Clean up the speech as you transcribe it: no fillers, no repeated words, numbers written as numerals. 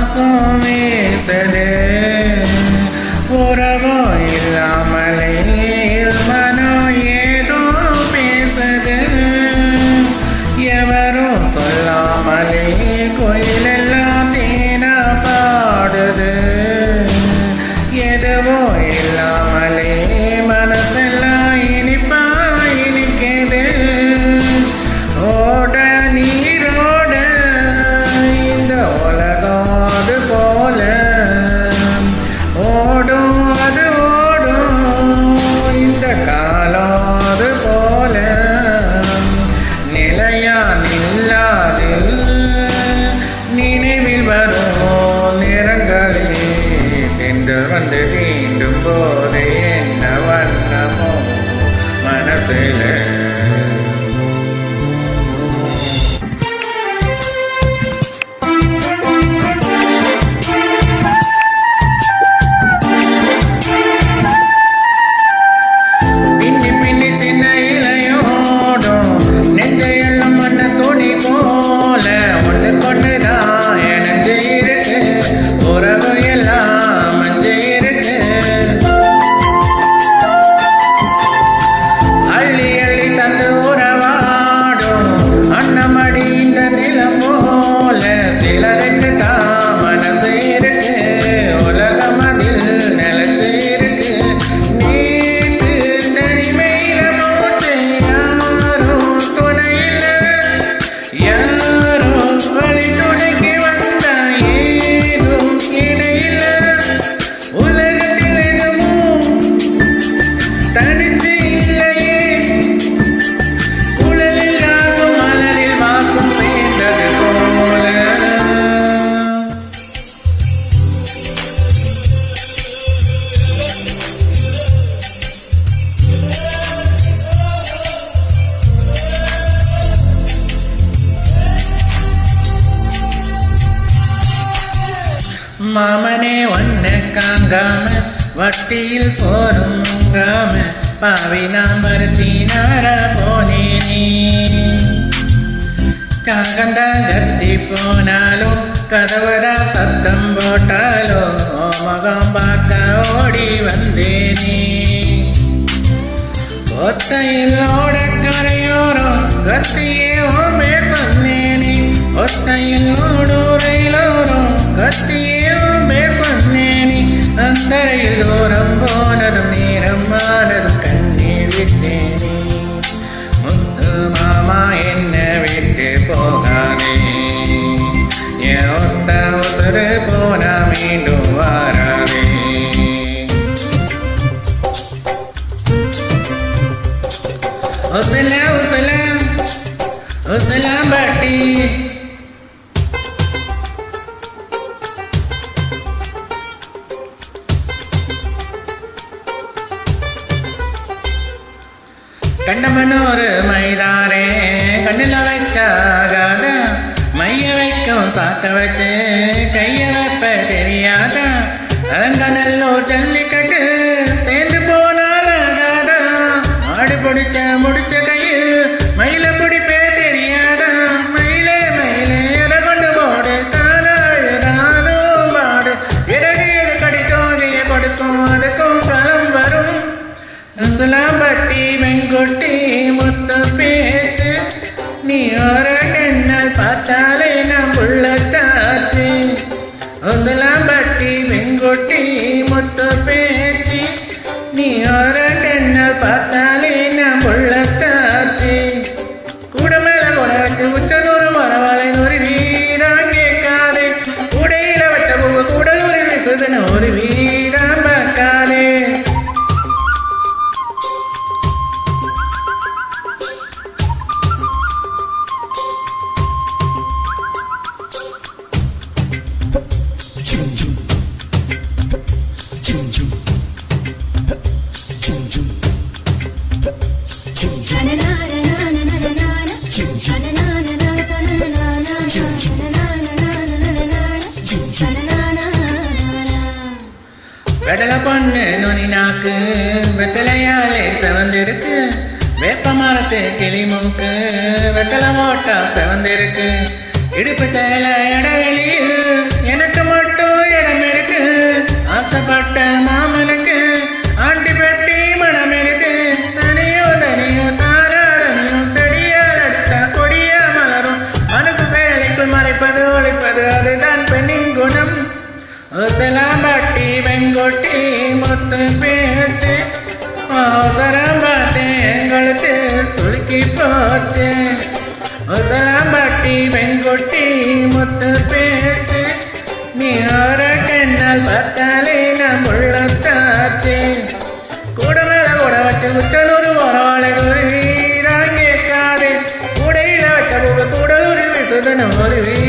வாசம் வீசது உறவோ இல்லாமலே மனம் ஏதோ பேசுது எவரும் சொல்லாமலே கோயிலெல்லாம் தேனா பாடுது எதுவோ இல்லாமலே மனசெல்லாம் இனிப்பா இனிக்குது ஓட நீரோட இந்த உலகம் அது போல ஓடும் அது ஓடும் இந்த காலம் அது போல நிலையா நில்லாது நினைவில் வரும் நிறங்களே தென்றல் வந்து தீண்டும் போது என்ன வண்ணமோ மனசுல மாமனே ஒன்ன காங்காம வட்டியில் சோறும் முங்காம பாவினாம் பருத்தினார போனேனே காகந்தான் கத்தி போனாலும் கதவுதா சத்தம் போட்டாலோ முகம் பார்க்க ஓடி வந்தேனே ஒத்தையில் ஓட கரையோரம் கத்தியே ஓமே சொன்னேனே ஒத்தையில் ஓடூரையிலோரும் கத்தியே ஓமே சொன்னேனே அந்தரையில் தூரம் போனதும் நேரம் ஆனதும் கண்ணீர் விட்டேனே முத்து மாமா என்ன விட்டு போகாதே என் ஒத்த உசுறு போனா மீண்டும் வாராதே உசல உசல உசலாம்பட்டி கண்டமனோரு மைதாரே கண்ணில் வைக்காகாத மைய வைக்கும் சாக்க வச்சு கைய வைப்ப தெரியாத அலங்கநல்லூர் ஜல்லிக்கட்டு சேர்ந்து போனால் ஆகாதா ஆடு பிடிச்ச முடிச்ச கையில் மயில பிடிப்பே தெரியாதா மயிலே மயிலே எதை கொண்டு போடு தானாதும் பாடு இறகு எது கடித்தோதிய கொடுக்கும் அதுக்கும் களம் வரும் உசலாம்பட்டி வெங்குட்டி முத்து பேச்சு நீ ஒரு கண்ணால் பார்த்தாலே நம் உள்ளத்தாச்சு உசலாம்பட்டி வெங்குட்டி முத்து பேச்சு நீ ஒரு கண்ணால் பார்த்தாலே நம் உள்ளத்தாச்சு கூட மேல கூட வச்சு உச்சதூர் வரவாலை நூறு வீரம் கேட்காதே கூடையில வச்ச பூ கூட ஒரு விசுதுன்னு ஒரு வீரம் பார்க்காதே வெடலை பொண்ணு நுனி நாக்கு வெத்தலையாலே இடுப்பு சேல இடைவெளியில் எனக்கு மட்டும் இடம் இருக்கு. ஆசைப்பட்ட மாமனுக்கு ஆண்டி பெட்டி மனம் இருக்கு. தனியோ தனியோ தாராதனியும் தெடியால் அடித்தா கொடியா மலரும். மனசு வேலைக்குள் மறைப்பது ஒழிப்பது அதுதான் பெண்ணின் குணம். ஊசலாம்பட்டி வெங்கொட்டி முத்து பேச்சு அவசரம் பார்த்தேன் எங்களுக்கு சுருக்கி போச்சு. ஊசலாம்பட்டி வெங்கொட்டி முத்து பேச்சு நீ ஒரு கண்ணால் பார்த்தாலே நம் உள்ளத்தாச்சு. கூட மேல கூட வச்சு உச்சனூர் வரவாளை ஒரு வீராங்க கேட்காது. கூடையில வச்ச பூவு கூட ஒரு விசுதனும் ஒரு வீ